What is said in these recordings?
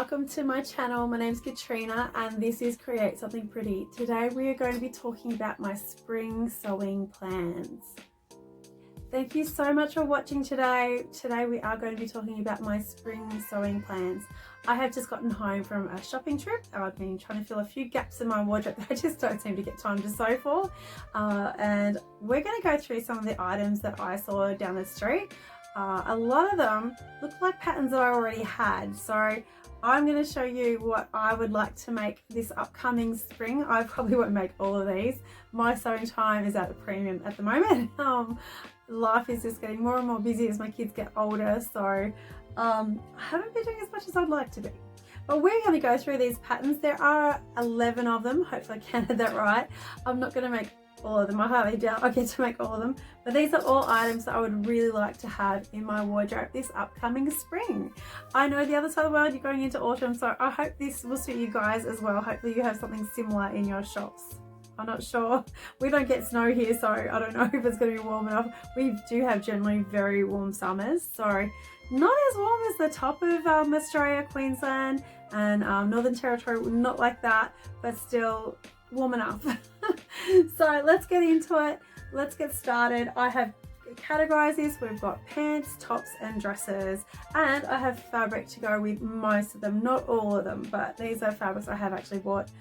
welcome to my channel. My name's Katrina and this is Create Something Pretty. Today we are going to be talking about my spring sewing plans. Thank you so much for watching today. Today we are going to be talking about my spring sewing plans. I have just gotten home from a shopping trip. I've been trying to fill a few gaps in my wardrobe that I just don't seem to get time to sew for. And we're going to go through some of the items that I saw down the street. A lot of them look like patterns that I already had, so I'm going to show you what I would like to make this upcoming spring. I probably won't make all of these. My sewing time is at the premium at the moment. Life is just getting more and more busy as my kids get older, so I haven't been doing as much as I'd like to be. But we're going to go through these patterns. There are 11 of them. Hopefully I counted that right. I'm not going to make all of them. I highly doubt I get to make all of them, but these are all items that I would really like to have in my wardrobe this upcoming spring. I know the other side of the world, you're going into autumn, so I hope this will suit you guys as well. Hopefully you have something similar in your shops. I'm not sure. We don't get snow here, so I don't know if it's going to be warm enough. We do have generally very warm summers, so not as warm as the top of Australia, Queensland and Northern Territory, not like that, but still warm enough. So let's get into it. Let's get started. I have categorized this. We've got pants, tops and dresses, and I have fabric to go with most of them, not all of them, but these are fabrics I have actually bought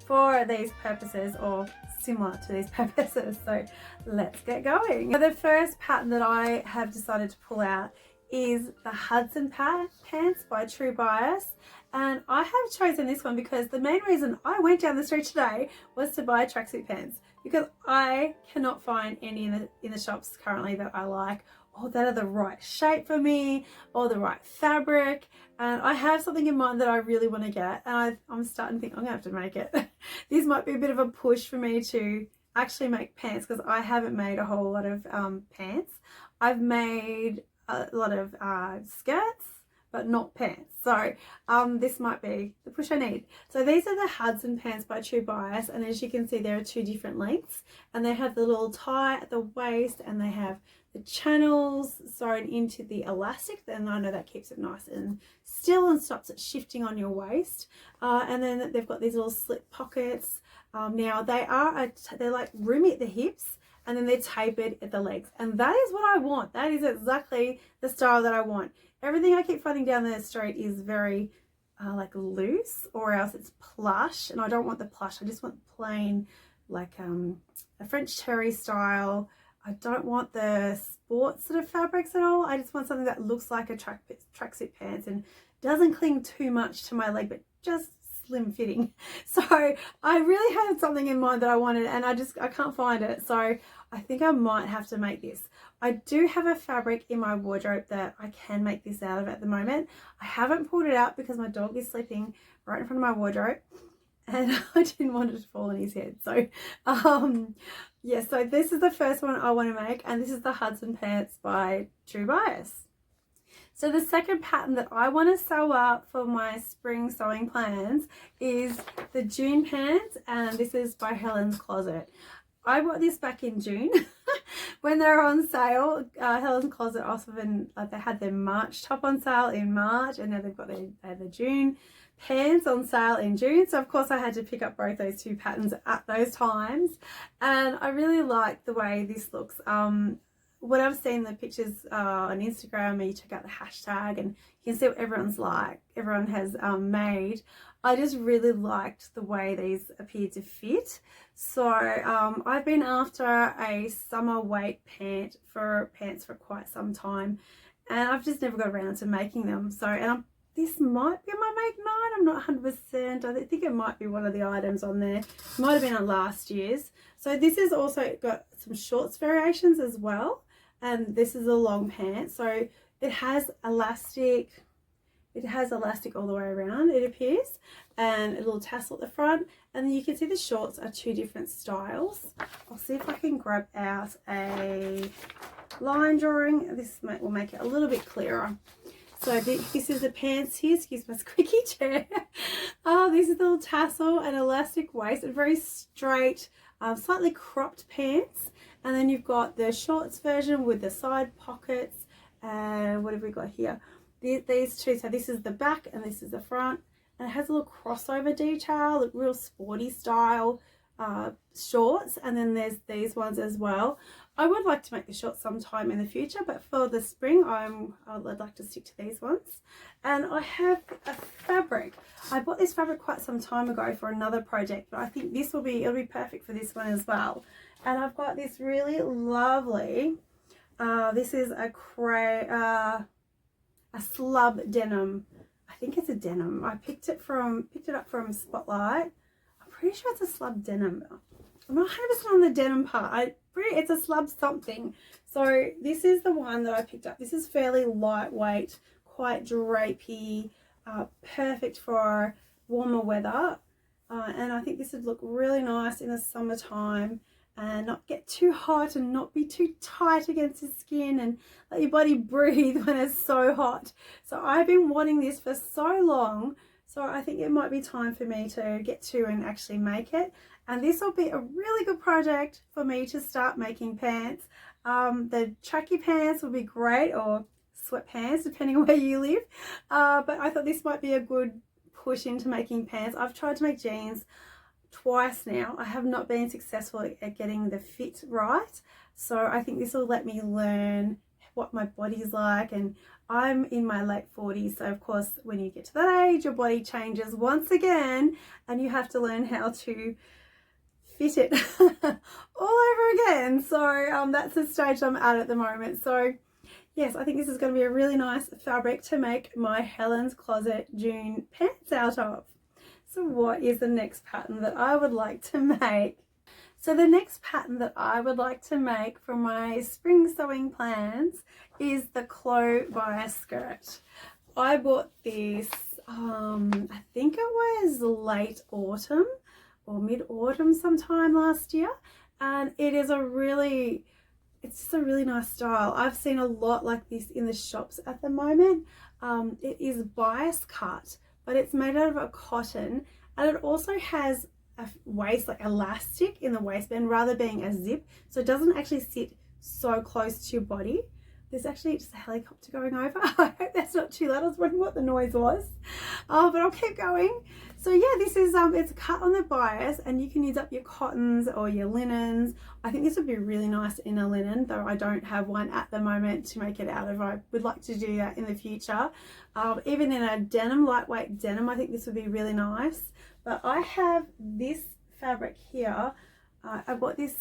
for these purposes or similar to these purposes. So let's get going. So the first pattern that I have decided to pull out is the Hudson pants by True Bias, and I have chosen this one because the main reason I went down the street today was to buy tracksuit pants, because I cannot find any in the shops currently that I like, or that are the right shape for me, or the right fabric. And I have something in mind that I really want to get, and I'm starting to think I'm gonna have to make it. This might be a bit of a push for me to actually make pants, because I haven't made a whole lot of pants. I've made a lot of skirts, but not pants. So this might be the push I need. So these are the Hudson pants by True Bias, and as you can see there are two different lengths, and they have the little tie at the waist, and they have the channels sewn into the elastic. Then I know that keeps it nice and still and stops it shifting on your waist. And then they've got these little slip pockets. Now they're like roomy at the hips, and then they're tapered at the legs, and that is what I want. That is exactly the style that I want. Everything I keep finding down the street is very like loose, or else it's plush, and I don't want the plush. I just want plain, like a French terry style. I don't want the sports sort of fabrics at all. I just want something that looks like a tracksuit pants and doesn't cling too much to my leg, but just slim fitting. So I really had something in mind that I wanted, and I can't find it. So I think I might have to make this. I do have a fabric in my wardrobe that I can make this out of at the moment. I haven't pulled it out because my dog is sleeping right in front of my wardrobe, and I didn't want it to fall on his head. So yeah, so this is the first one I want to make, and this is the Hudson pants by True Bias. So the second pattern that I want to sew up for my spring sewing plans is the June pants, and this is by Helen's Closet. I bought this back in June when they were on sale. Helen's Closet often, like, they had their March top on sale in March, and now they've got the June pants on sale in June. So of course I had to pick up both those two patterns at those times, and I really like the way this looks. When I've seen the pictures on Instagram, and you check out the hashtag and you can see what everyone has made, I just really liked the way these appear to fit. So I've been after a summer weight pants for quite some time, and I've just never got around to making them. So, this might be my make 9, I'm not 100%. I think it might be one of the items on there. It might have been on last year's. So this has also got some shorts variations as well, and this is a long pant. So it has elastic all the way around, it appears, and a little tassel at the front, and then you can see the shorts are two different styles. I'll see if I can grab out a line drawing. This will make it a little bit clearer. So this is the pants here, excuse my squeaky chair. This is the little tassel and elastic waist, and very straight, slightly cropped pants. And then you've got the shorts version with the side pockets. What have we got here? These two, so this is the back and this is the front. and it has a little crossover detail, like real sporty style shorts. And then there's these ones as well. I would like to make the shorts sometime in the future, but for the spring I'd like to stick to these ones. And I have a fabric. I bought this fabric quite some time ago for another project, but I think it'll be perfect for this one as well. And I've got this really lovely this is a slub denim. I think it's a denim. I picked it up from Spotlight. I'm pretty sure it's a slub denim. I'm not 100% on the denim part. It's a slub something. So this is the one that I picked up. This is fairly lightweight, quite drapey, perfect for warmer weather. And I think this would look really nice in the summertime and not get too hot and not be too tight against the skin and let your body breathe when it's so hot. So I've been wanting this for so long. So I think it might be time for me to get to and actually make it. And this will be a really good project for me to start making pants. The tracky pants will be great, or sweatpants, depending on where you live. But I thought this might be a good push into making pants. I've tried to make jeans twice now. I have not been successful at getting the fit right. So I think this will let me learn what my body's like, and I'm in my late 40s, so of course when you get to that age your body changes once again and you have to learn how to fit it all over again. So that's the stage I'm at the moment. So yes, I think this is going to be a really nice fabric to make my Helen's Closet June pants out of. So what is the next pattern that I would like to make? So the next pattern that I would like to make for my spring sewing plans is the Clo bias skirt. I bought this, I think it was late autumn or mid-autumn sometime last year. And it's just a really nice style. I've seen a lot like this in the shops at the moment. It is bias cut, but it's made out of a cotton, and it also has a waist, like elastic in the waistband rather being a zip, so it doesn't actually sit so close to your body. There's actually just a helicopter going over. I hope that's not too loud. I was wondering what the noise was, but I'll keep going. So yeah, this is it's cut on the bias, and you can use up your cottons or your linens. I think this would be really nice in a linen, though I don't have one at the moment to make it out of. I would like to do that in the future. Even in a denim, lightweight denim, I think this would be really nice. But I have this fabric here. I bought this,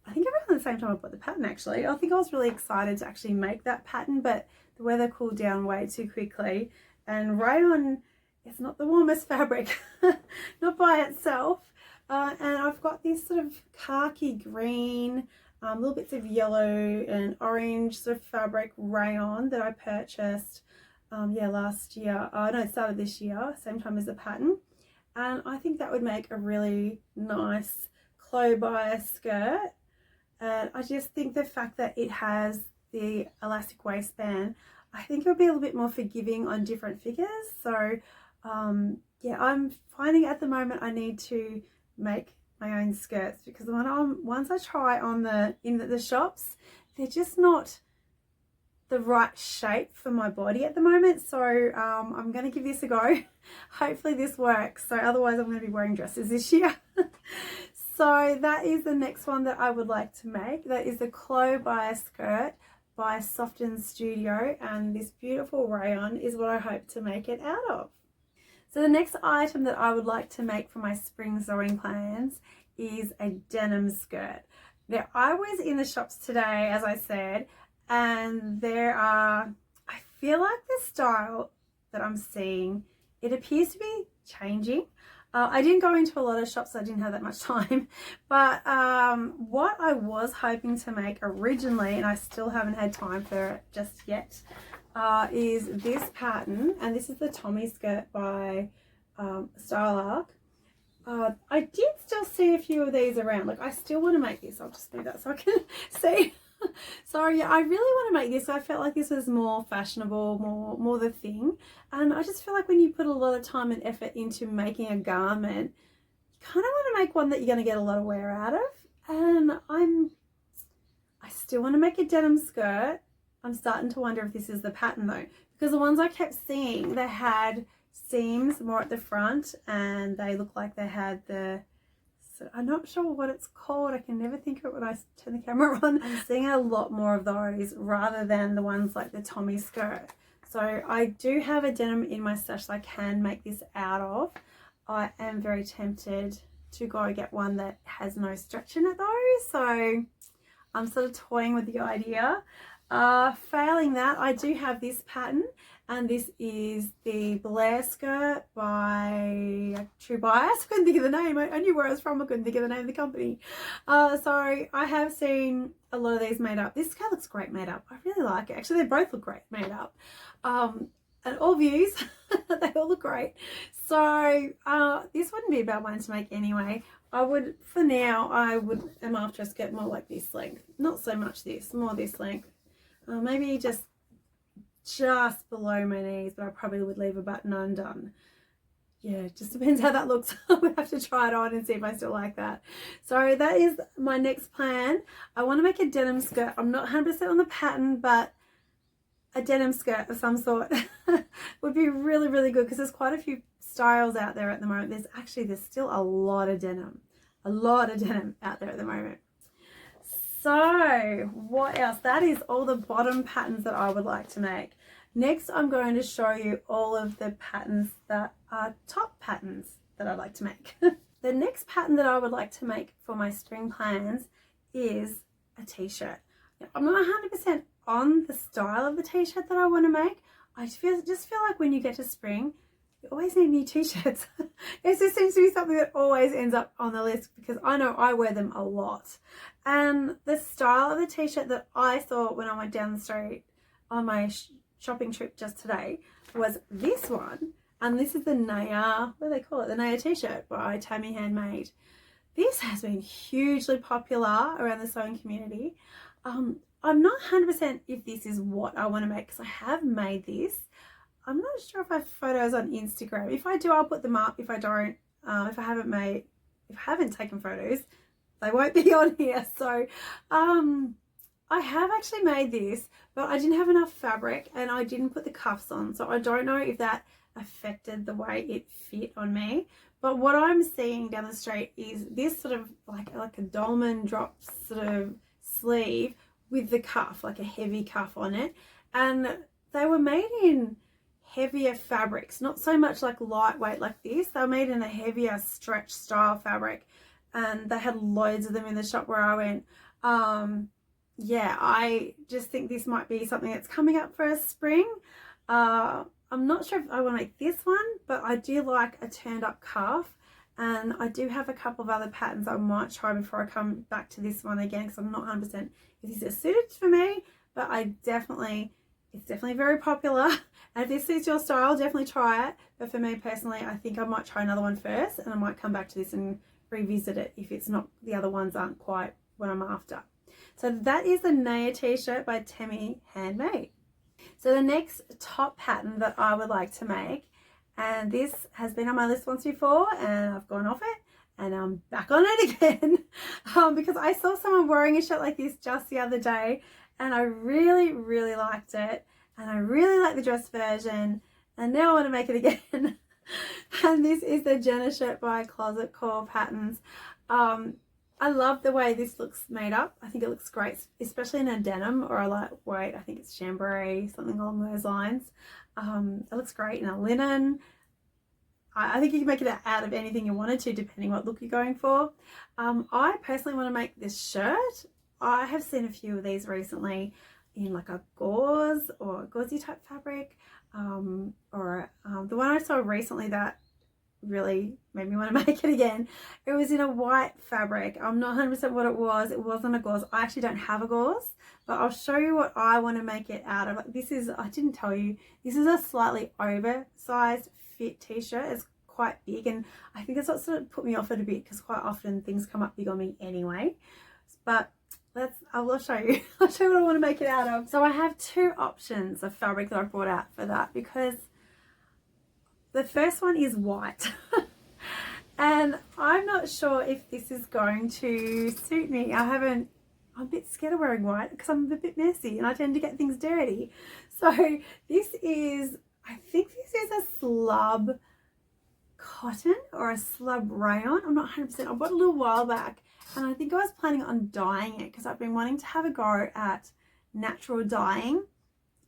I think around the same time I bought the pattern actually. I think I was really excited to actually make that pattern, but the weather cooled down way too quickly. And rayon is not the warmest fabric, not by itself. And I've got this sort of khaki green, little bits of yellow and orange sort of fabric rayon that I purchased last year. No, it started this year, same time as the pattern. And I think that would make a really nice Clo bias skirt. And I just think the fact that it has the elastic waistband, I think it'll be a little bit more forgiving on different figures. So yeah, I'm finding at the moment I need to make my own skirts, because once I try on in the shops, they're just not the right shape for my body at the moment. So I'm going to give this a go. Hopefully this works. So otherwise I'm going to be wearing dresses this year. So that is the next one that I would like to make. That is the Clo bias skirt by Soften Studio, and this beautiful rayon is what I hope to make it out of. So the next item that I would like to make for my spring sewing plans is a denim skirt. Now I was in the shops today, as I said, and I feel like the style that I'm seeing, it appears to be changing. I didn't go into a lot of shops, so I didn't have that much time, but what I was hoping to make originally, and I still haven't had time for it just yet, is this pattern, and this is the Tommy skirt by Style Arc. I did still see a few of these around. Like, I still want to make this. I'll just move that so I can see. So yeah, I really want to make this. I felt like this was more fashionable, more the thing. And I just feel like when you put a lot of time and effort into making a garment, you kind of want to make one that you're going to get a lot of wear out of. And I still want to make a denim skirt. I'm starting to wonder if this is the pattern though, because the ones I kept seeing, they had seams more at the front, and they look like they had the, so I'm not sure what it's called. I can never think of it when I turn the camera on. I'm seeing a lot more of those rather than the ones like the Tommy skirt. So I do have a denim in my stash that I can make this out of. I am very tempted to go get one that has no stretch in it though, so I'm sort of toying with the idea. Failing that, I do have this pattern, and this is the Blair skirt by True Bias. I couldn't think of the name. I knew where I was from. I couldn't think of the name of the company. So I have seen a lot of these made up. This skirt looks great made up. I really like it. Actually, they both look great made up. And all views, they all look great. So this wouldn't be a bad one to make anyway. I would, for now, am after a skirt more like this length. Not so much this, more this length. Maybe just below my knees, but I probably would leave a button undone. Yeah, it just depends how that looks. I would have to try it on and see if I still like that. So that is my next plan. I want to make a denim skirt. I'm not 100% on the pattern, but a denim skirt of some sort would be really, really good, because there's quite a few styles out there at the moment. There's still a lot of denim out there at the moment. So what else? That is all the bottom patterns that I would like to make. Next, I'm going to show you all of the patterns that are top patterns that I'd like to make. The next pattern that I would like to make for my spring plans is a t-shirt. I'm not 100% on the style of the t-shirt that I want to make. I just feel like when you get to spring, you always need new t-shirts. It just seems to be something that always ends up on the list, because I know I wear them a lot. And the style of the t-shirt that I saw when I went down the street on my shopping trip just today was this one. And this is the Naya, what do they call it? The Naya t-shirt by Tammy Handmade. This has been hugely popular around the sewing community. I'm not 100% if this is what I want to make, because I have made this. I'm not sure if I have photos on Instagram. If I do, I'll put them up. If I don't, if I haven't taken photos, they won't be on here. So I have actually made this, but I didn't have enough fabric and I didn't put the cuffs on. So I don't know if that affected the way it fit on me. But what I'm seeing down the street is this sort of like a dolman drop sort of sleeve with the cuff, like a heavy cuff on it. And they were made in heavier fabrics, not so much like lightweight like this. They were made in a heavier stretch style fabric, and they had loads of them in the shop where I went. Yeah, I just think this might be something that's coming up for a spring. I'm not sure if I want to make this one, but I do like a turned up cuff, and I do have a couple of other patterns I might try before I come back to this one again, because I'm not 100% if this is suited for me, but it's definitely very popular. And if this suits your style, definitely try it. But for me personally, I think I might try another one first, and I might come back to this and revisit it if it's not, the other ones aren't quite what I'm after. So that is the Naya t-shirt by Tammy Handmade. So the next top pattern that I would like to make, and this has been on my list once before and I've gone off it and I'm back on it again because I saw someone wearing a shirt like this just the other day, and I really, really liked it, and I really like the dress version, and now I want to make it again. And this is the Jenna shirt by Closet Core Patterns. I love the way this looks made up. I think it looks great, especially in a denim or a lightweight. I think it's chambray, something along those lines. It looks great in a linen. I think you can make it out of anything you wanted to, depending what look you're going for. I personally want to make this shirt. I have seen a few of these recently in like a gauze or gauzy type fabric, or the one I saw recently that really made me want to make it again. It was in a white fabric. I'm not 100% what it was. It wasn't a gauze. I actually don't have a gauze, but I'll show you what I want to make it out of. This is, I didn't tell you, this is a slightly oversized fit t-shirt. It's quite big, and I think that's what sort of put me off it a bit, because quite often things come up big on me anyway. But I will show you. I'll show you what I want to make it out of. So I have two options of fabric that I brought out for that, because the first one is white. And I'm not sure if this is going to suit me. I'm a bit scared of wearing white because I'm a bit messy and I tend to get things dirty. So this is I think this is a slub cotton or a slub rayon. I'm not 100%. I bought it a little while back, and I think I was planning on dyeing it because I've been wanting to have a go at natural dyeing,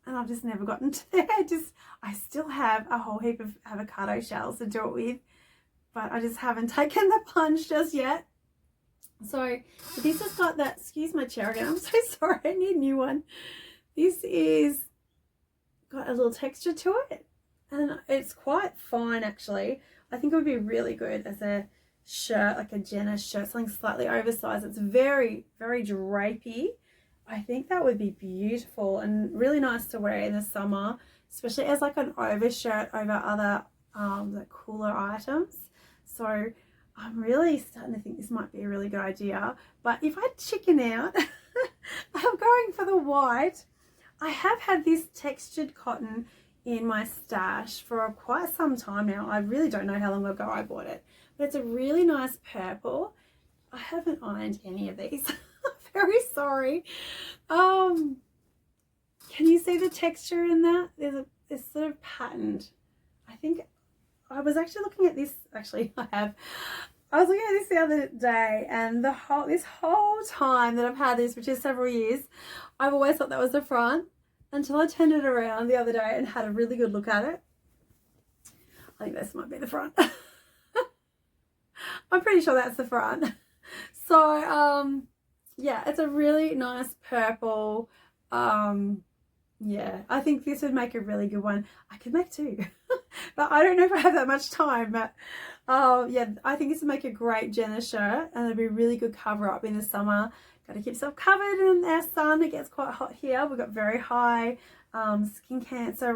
and I've just never gotten to there. I still have a whole heap of avocado shells to do it with, but I just haven't taken the plunge just yet. So this has got that, excuse my chair again, I'm so sorry, I need a new one. This is got a little texture to it, and it's quite fine actually. I think it would be really good as a shirt, like a Jenna shirt, something slightly oversized. It's very, very drapey. I think that would be beautiful and really nice to wear in the summer, especially as like an overshirt over other like cooler items. So I'm really starting to think this might be a really good idea. But if I chicken out, I'm going for the white. I have had this textured cotton in my stash for quite some time now. I really don't know how long ago I bought it, but it's a really nice purple. I haven't ironed any of these. Very sorry. Can you see the texture in that? It's sort of patterned. I think I was actually looking at this. Actually, I was looking at this the other day, and this whole time that I've had this, which is several years, I've always thought that was the front until I turned it around the other day and had a really good look at it. I think this might be the front. I'm pretty sure that's the front. So yeah, it's a really nice purple. Yeah, I think this would make a really good one. I could make two, but I don't know if I have that much time. But yeah, I think this would make a great Jenna shirt, and it'd be a really good cover up in the summer. Got to keep yourself covered in our sun. It gets quite hot here. We've got very high skin cancer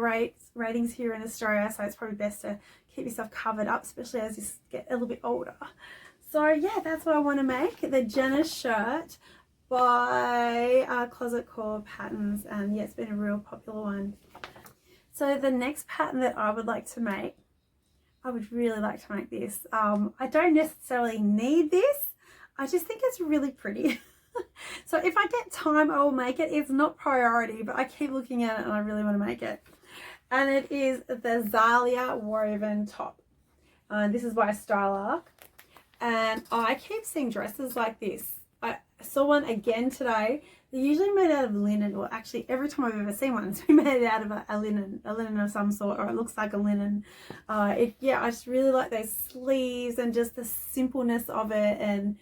ratings here in Australia, so it's probably best to keep yourself covered up, especially as you get a little bit older. So yeah, that's what I want to make, the Jenna shirt by Closet Core Patterns, and yeah, it's been a real popular one. So the next pattern that I would like to make, I would really like to make this. I don't necessarily need this, I just think it's really pretty. So if I get time, I will make it. It's not priority, but I keep looking at it and I really want to make it. And it is the Zalia woven top. This is by Style Arc. And I keep seeing dresses like this. I saw one again today. They're usually made out of linen. Well, actually, every time I've ever seen one, it's been made out of a linen of some sort, or it looks like a linen. Yeah, I just really like those sleeves and just the simpleness of it. And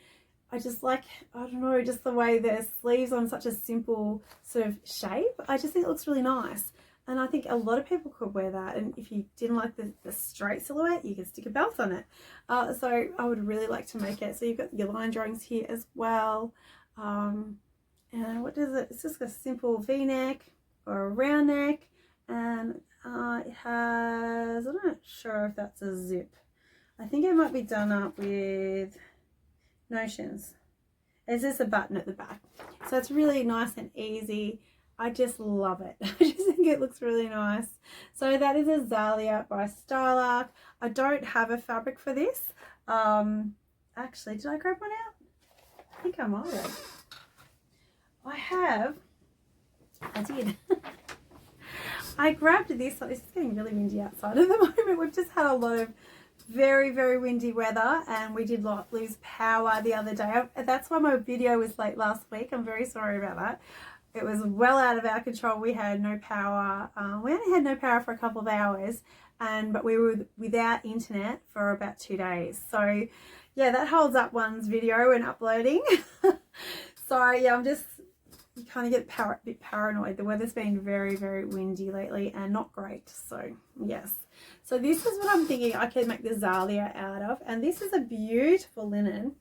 I just like, I don't know, just the way the sleeves on such a simple sort of shape. I just think it looks really nice. And I think a lot of people could wear that. And if you didn't like the straight silhouette, you can stick a belt on it. So I would really like to make it. So you've got your line drawings here as well. And what does it? It's just a simple V-neck or a round neck. And it has, I'm not sure if that's a zip. I think it might be done up with notions. It's just a button at the back. So it's really nice and easy. I just love it. I just think it looks really nice. So that is a Zalia by Style Arc. I don't have a fabric for this. Actually, did I grab one out? I think I might have. I did. I grabbed this. This is getting really windy outside at the moment. We've just had a lot of very, very windy weather, and we did lose power the other day. That's why my video was late last week. I'm very sorry about that. It was well out of our control. We had no power. We only had no power for a couple of hours, but we were without internet for about 2 days. So yeah, that holds up one's video and uploading. So yeah, you kind of get a bit paranoid. The weather's been very, very windy lately and not great. So yes. So this is what I'm thinking I could make the Zalia out of. And this is a beautiful linen.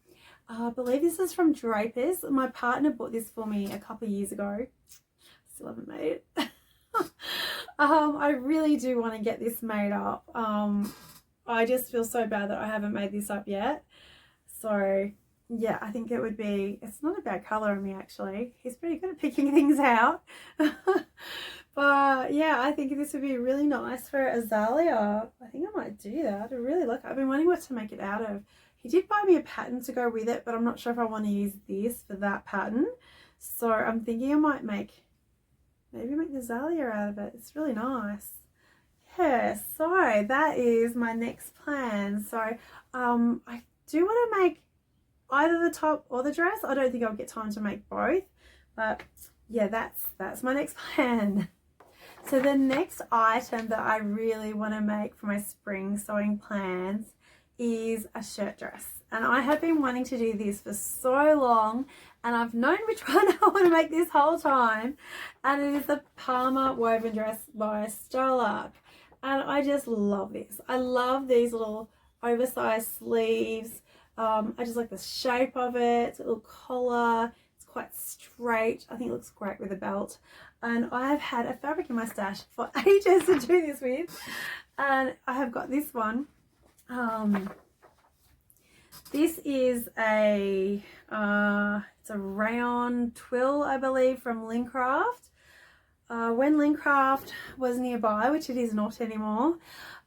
I believe this is from Draper's. My partner bought this for me a couple of years ago. Still haven't made it. I really do want to get this made up. I just feel so bad that I haven't made this up yet. So yeah, I think it would be, it's not a bad colour on me actually. He's pretty good at picking things out. But yeah, I think this would be really nice for Zalia. I think I might do that. I really like it. I've been wondering what to make it out of. He did buy me a pattern to go with it, but I'm not sure if I want to use this for that pattern. So I'm thinking I might maybe make the Zalia out of it. It's really nice. yeah, so that is my next plan. So I do want to make either the top or the dress. I don't think I'll get time to make both, but yeah, that's my next plan. So the next item that I really want to make for my spring sewing plans is a shirt dress. And I have been wanting to do this for so long, and I've known which one I want to make this whole time. And it is the Palmer woven dress by Starlark. And I just love this. I love these little oversized sleeves. I just like the shape of it. It's a little collar. It's quite straight. I think it looks great with a belt. And I have had a fabric in my stash for ages to do this with. And I have got this one. This is a it's a rayon twill, I believe, from Lincraft. When Lincraft was nearby, which it is not anymore,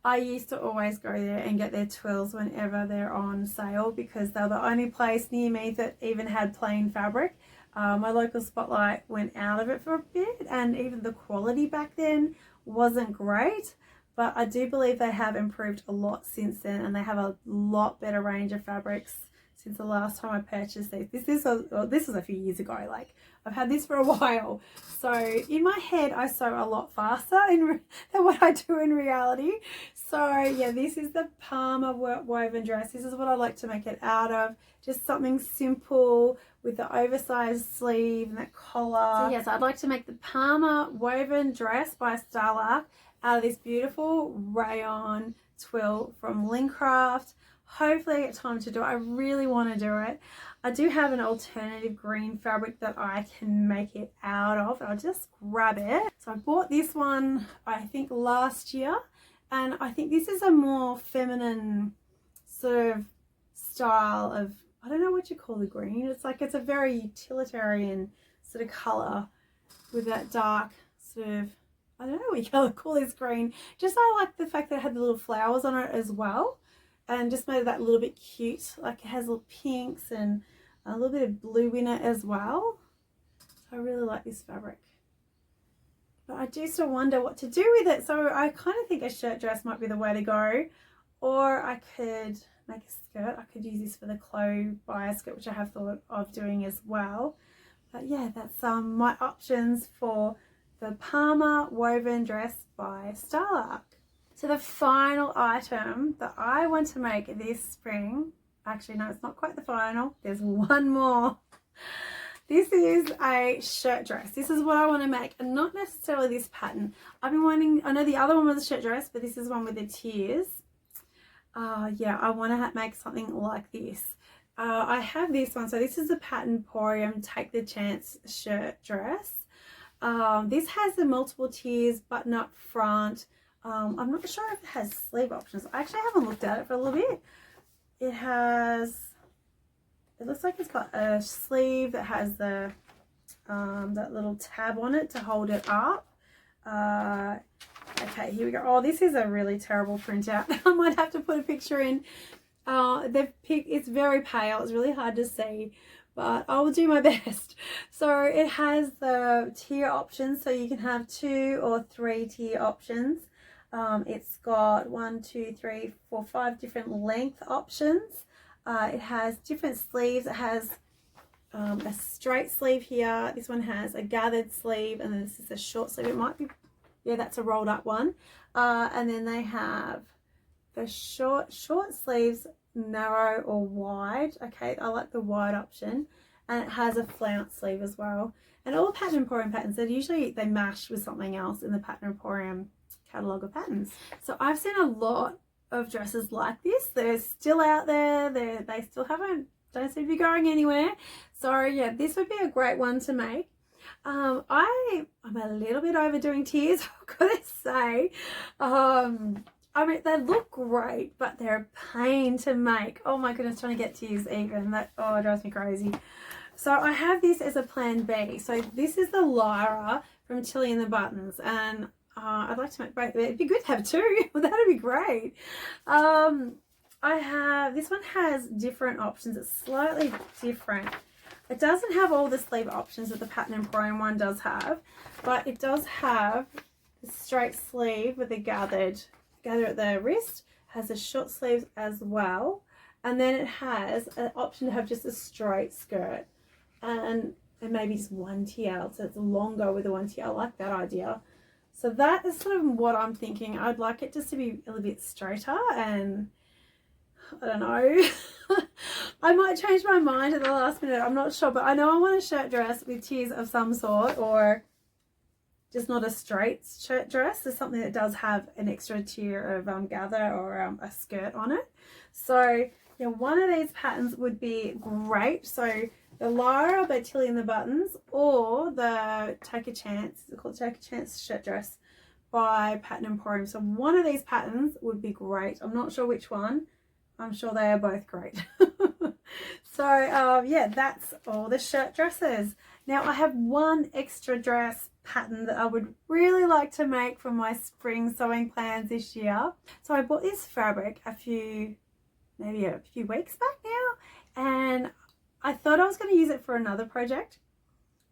I used to always go there and get their twills whenever they're on sale, because they're the only place near me that even had plain fabric. My local Spotlight went out of it for a bit, and even the quality back then wasn't great. But I do believe they have improved a lot since then, and they have a lot better range of fabrics since the last time I purchased these. This was a few years ago. Like, I've had this for a while. So in my head, I sew a lot faster than what I do in reality. So yeah, this is the Palmer woven dress. This is what I like to make it out of. Just something simple with the oversized sleeve and that collar. So yes, I'd like to make the Palmer woven dress by Starlark out of this beautiful rayon twill from Lincraft. Hopefully I get time to do it. I really want to do it. I do have an alternative green fabric that I can make it out of. I'll just grab it. So I bought this one, I think, last year, and I think this is a more feminine sort of style of, I don't know what you call the green. It's like, it's a very utilitarian sort of color with that dark sort of, I don't know what you call this green. Just I like the fact that it had the little flowers on it as well, and just made that a little bit cute. Like, it has little pinks and a little bit of blue in it as well. So I really like this fabric. But I do still wonder what to do with it. So I kind of think a shirt dress might be the way to go. Or I could make a skirt. I could use this for the clothes bias skirt, which I have thought of doing as well. But yeah, that's my options for the Palmer woven dress by Starlark. So the final item that I want to make this spring, actually no, it's not quite the final, there's one more. This is a shirt dress. This is what I want to make, and not necessarily this pattern. I've been wanting, I know the other one was a shirt dress, but this is one with the tiers. Yeah, I want to make something like this. I have this one. So this is the Pattern Emporium Take the Chance shirt dress. This has the multiple tiers, button up front. I'm not sure if it has sleeve options. I actually haven't looked at it for a little bit. It looks like it's got a sleeve that has the that little tab on it to hold it up. Okay, here we go. Oh, this is a really terrible printout. I might have to put a picture in. It's very pale. It's really hard to see, but I will do my best. So it has the tier options, so you can have 2 or 3 tier options. It's got 1, 2, 3, 4, 5 different length options. It has different sleeves. It has a straight sleeve here. This one has a gathered sleeve, and then this is a short sleeve. It might be, yeah, that's a rolled up one. And then they have the short sleeves, narrow or wide. Okay, I like the wide option, and it has a flounce sleeve as well. And all Pattern Emporium patterns, they mash with something else in the Pattern Emporium catalogue of patterns. So I've seen a lot of dresses like this. They're still out there. They still don't seem to be going anywhere. So yeah, this would be a great one to make. I'm a little bit overdoing tiers, I've got to say. I mean, they look great, but they're a pain to make. Oh my goodness, trying to get tiers even. It drives me crazy. So I have this as a plan B. So this is the Lyra from Tilly and the Buttons, and I'd like to make both. It'd be good to have 2. That'd be great. This one has different options. It's slightly different. It doesn't have all the sleeve options that the Pattern Emporium one does have, but it does have the straight sleeve with the gather at the wrist, has the short sleeves as well, and then it has an option to have just a straight skirt and maybe just one TL, so it's longer with the one TL. I like that idea. So that is sort of what I'm thinking. I'd like it just to be a little bit straighter, and I don't know. I might change my mind at the last minute. I'm not sure, but I know I want a shirt dress with tears of some sort, or just not a straight shirt dress. There's something that does have an extra tier of gather or a skirt on it. So yeah, one of these patterns would be great. So the Lara by Tilly and the Buttons, or the Take a Chance, it's called Take a Chance shirt dress by Pattern Emporium. So one of these patterns would be great. I'm not sure which one. I'm sure they are both great. So yeah, that's all the shirt dresses. Now I have one extra dress pattern that I would really like to make for my spring sewing plans this year. So I bought this fabric maybe a few weeks back now, and I thought I was going to use it for another project,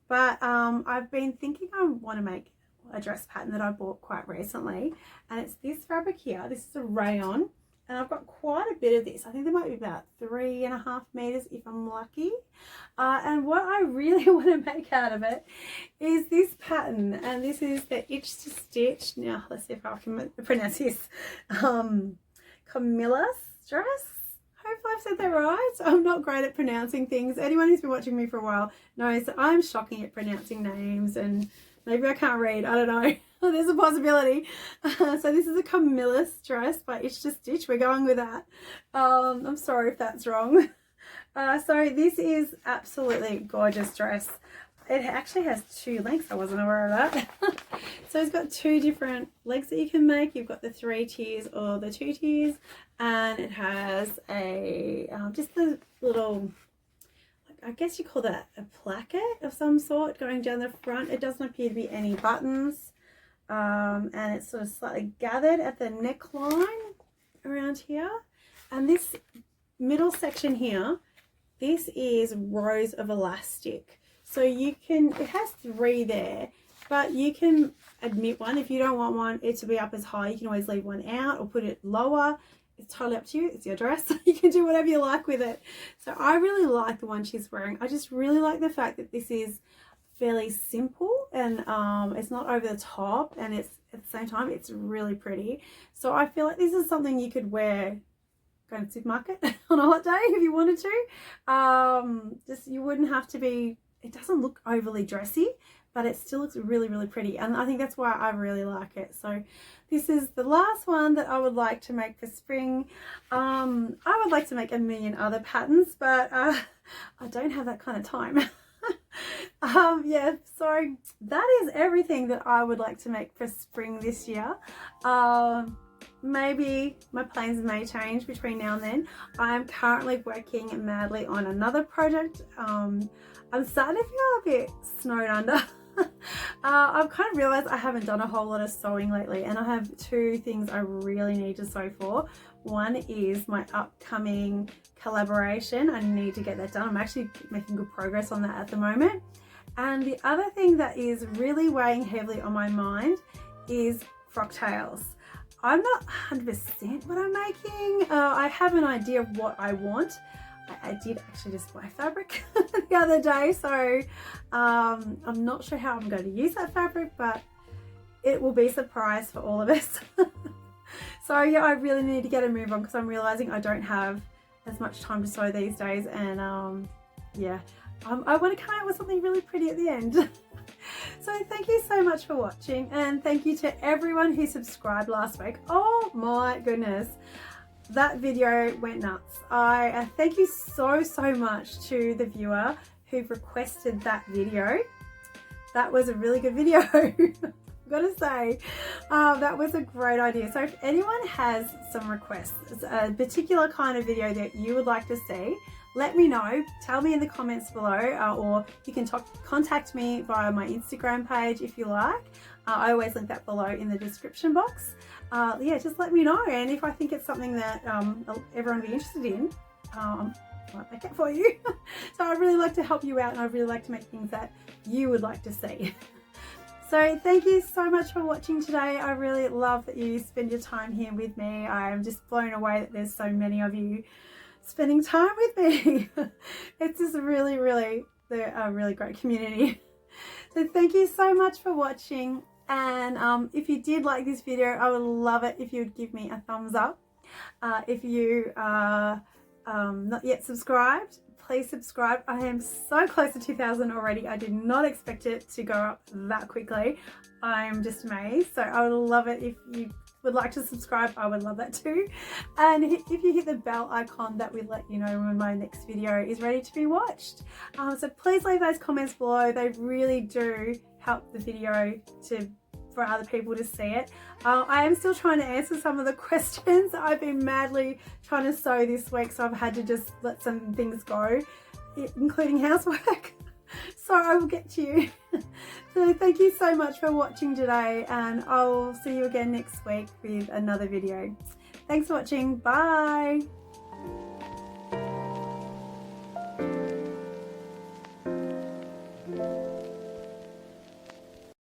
but I've been thinking I want to make a dress pattern that I bought quite recently, and it's this fabric here. This is a rayon, and I've got quite a bit of this. I think there might be about 3.5 meters if I'm lucky. And what I really want to make out of it is this pattern, and this is the Itch to Stitch. Now let's see if I can pronounce this. Camilla's dress. Hopefully I've said that right. I'm not great at pronouncing things. Anyone who's been watching me for a while knows that I'm shocking at pronouncing names, and maybe I can't read. I don't know. There's a possibility. So this is a Camilla's dress by Itch to Stitch. We're going with that. I'm sorry if that's wrong. So this is absolutely gorgeous dress. It actually has 2 lengths. I wasn't aware of that. So it's got 2 different legs that you can make. You've got the 3 tiers or the 2 tiers, and it has a just the little, I guess you call that a placket of some sort going down the front. It doesn't appear to be any buttons, and it's sort of slightly gathered at the neckline around here. And this middle section here, this is rows of elastic. So you can, it has 3 there, but you can admit one. If you don't want it to be up as high, you can always leave one out or put it lower. It's totally up to you. It's your dress. You can do whatever you like with it. So I really like the one she's wearing. I just really like the fact that this is fairly simple, and it's not over the top, and it's at the same time it's really pretty. So I feel like this is something you could wear going to the supermarket on a hot day if you wanted to. Just, you wouldn't have to be, it doesn't look overly dressy, but it still looks really, really pretty. And I think that's why I really like it. So this is the last one that I would like to make for spring. I would like to make a million other patterns, but I don't have that kind of time. Yeah, so that is everything that I would like to make for spring this year. Maybe my plans may change between now and then. I'm currently working madly on another project. I'm starting to feel a bit snowed under. I've kind of realized I haven't done a whole lot of sewing lately, and I have 2 things I really need to sew for. One is my upcoming collaboration. I need to get that done. I'm actually making good progress on that at the moment. And the other thing that is really weighing heavily on my mind is frock tails. I'm not 100% what I'm making. I have an idea of what I want. I did actually just buy fabric the other day, so I'm not sure how I'm going to use that fabric, but it will be a surprise for all of us. So yeah, I really need to get a move on, because I'm realizing I don't have as much time to sew these days, and yeah, I want to come out with something really pretty at the end. So thank you so much for watching, and thank you to everyone who subscribed last week. Oh my goodness, that video went nuts. I thank you so much to the viewer who requested that video. That was a really good video. I've got to say, that was a great idea. So if anyone has some requests, a particular kind of video that you would like to see, let me know. Tell me in the comments below, or you can contact me via my Instagram page if you like. I always link that below in the description box. Yeah, just let me know, and if I think it's something that everyone will be interested in, I might make it for you. So I really like to help you out, and I really like to make things that you would like to see. So thank you so much for watching today. I really love that you spend your time here with me. I'm just blown away that there's so many of you spending time with me. It's just they're a really great community. So thank you so much for watching. And if you did like this video, I would love it if you would give me a thumbs up. If you are not yet subscribed, please subscribe. I am so close to 2,000 already. I did not expect it to go up that quickly. I'm just amazed. So I would love it if you would like to subscribe. I would love that too. And if you hit the bell icon, that will let you know when my next video is ready to be watched. So please leave those comments below. They really do help the video for other people to see it. I am still trying to answer some of the questions. I've been madly trying to sew this week, so I've had to just let some things go, including housework. So I will get to you. So thank you so much for watching today, and I'll see you again next week with another video. Thanks for watching. Bye.